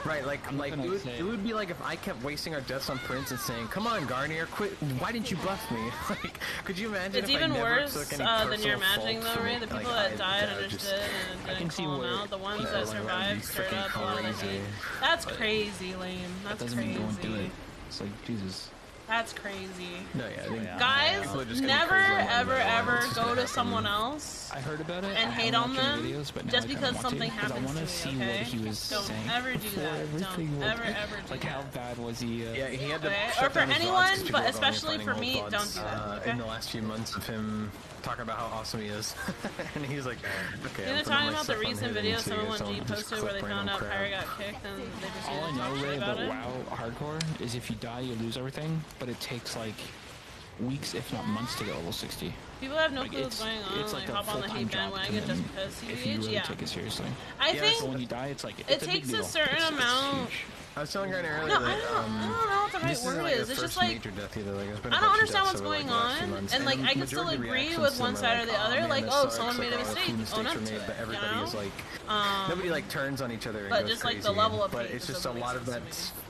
Right, like it would be like if I kept wasting our deaths on Prince and saying, "Come on, Garnier, quit! Why didn't you buff me?" Like, could you imagine? It's even worse than you're imagining, though, Ray. The people that died understood and didn't call them out. The ones that survived stirred up a lot of the heat. That's crazy, lame. That's crazy. It's like Jesus. That's crazy. No, yeah, guys, never, ever go to someone else and hate on them just because something happens to you, okay? Don't ever do that. Don't ever do that. Like, how bad was he? Yeah, he had to or for anyone, but especially for me, don't do that, okay? In the last few months of him talking about how awesome he is, and he's like, okay. They're talking about the recent video someone G posted where they found out Pyre got kicked and they just all I know, Ray, about WoW hardcore is if you die, you lose everything, but it takes like weeks, if not months, to get level 60. People have no clue what's going on. It's like hop on the hate bandwagon just because if you really take it seriously. I think when you die, it's like it takes a certain amount. I was telling Grant earlier that I don't know what the right word is. It's just like I don't understand what's going on, and like I can still agree with one side or the other. Like, oh, someone made a mistake, own up to it. Everybody is like, nobody like turns on each other. But just like the level of but it's just a lot of that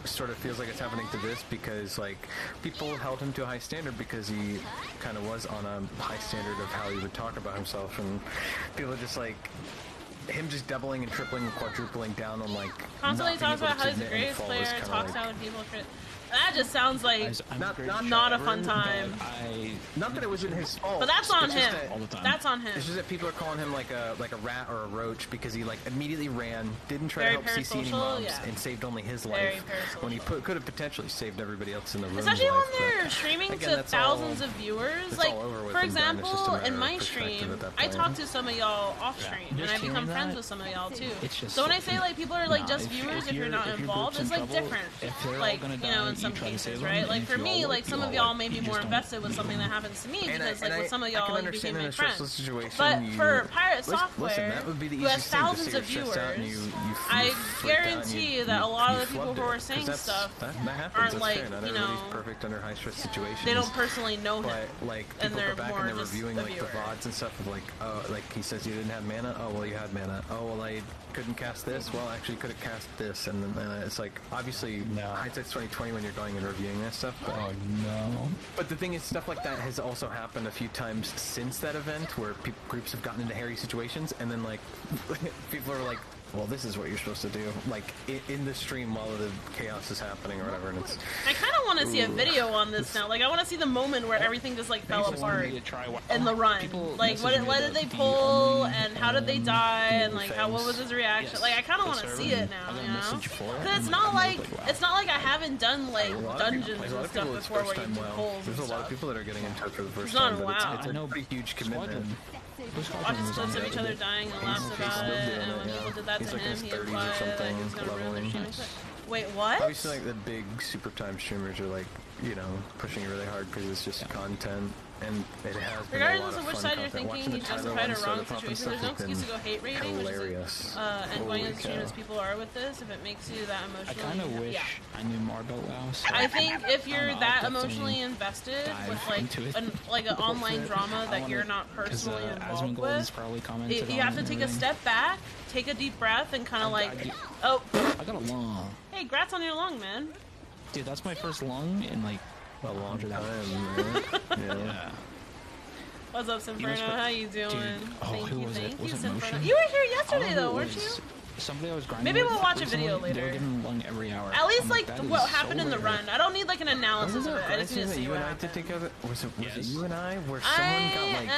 sort of feels like it's happening to this because like people held him to a high standard because he kind of was on a high standard of how he would talk about himself, and people are just like. Him just doubling and tripling and quadrupling down on like constantly talks about how he's the greatest player, talks out when people that just sounds like not a fun time. Not that it was in his fault. But that's on him. That's on him. It's just that people are calling him like a rat or a roach because he like immediately ran, didn't try to help CC any mobs, and saved only his life when he could have potentially saved everybody else in the room. Especially when they're streaming to thousands of viewers. Like, for example, in my stream, I talk to some of y'all off stream, and I become friends with some of y'all too. So when I say like people are like just viewers if you're not involved, it's like different. Like, you know, in some cases, right? Like for me, like some of y'all may be more invested with something that happens to me because like with some of y'all you became my friends. But for Pirate Software, who has thousands of viewers, I guarantee that a lot of the people who are saying stuff aren't like, you know, perfect under high stress situations. They don't personally know him, like and they're more and they're reviewing like the VODs and stuff of like, oh, like he says you didn't have mana. Oh well, you had mana. Oh well, I couldn't cast this. Well, actually, could have cast this, and then it's like obviously hindsight's 2020 when you're going and reviewing that stuff. But, oh no! But the thing is, stuff like that has also happened a few times since that event, where groups have gotten into hairy situations, and then like people are like, well, this is what you're supposed to do, like in the stream while the chaos is happening or whatever. And it's. I kind of want to see a video on this now. Like, I want to see the moment where everything just like fell apart in the run. Like, what did they pull, and how did they die, and like what was his reaction? Like, I kind of want to see it now, you know? Because it's not like I haven't done like dungeons and stuff before where you do pulls. There's a lot of people that are getting into it for the first time. But it's a pretty huge commitment. Watching clips of each other dying and laughs about it, and when people did that to him, he implied like he was gonna ruin their streaming. Wait, what? Obviously, like the big super time streamers are like, you know, pushing it really hard because it's just content, and it has been regardless of which side you're thinking, he's justified a wrong situation. There's no excuse to go hate rating, and going as extreme as people are with this. If it makes you that emotionally, I kind of wish I knew more about WoW. So I think if you're that emotionally invested with like an online drama that you're not personally involved with, you have to take a step back, take a deep breath, and kind of like, oh, I got a lung. Hey, grats on your lung, man. Dude, that's my first lung in like a long time. Yeah. What's up, Sinferno? How you doing? Thank you, Sinferno. You were here yesterday, though, weren't you? Somebody I was grinding. Maybe we'll watch a video later. They were getting lung every hour. At least like what happened in the run. I don't need like an analysis of it. I just need to see what happened. You and I did take care of it. Was it you and I? Where someone got like.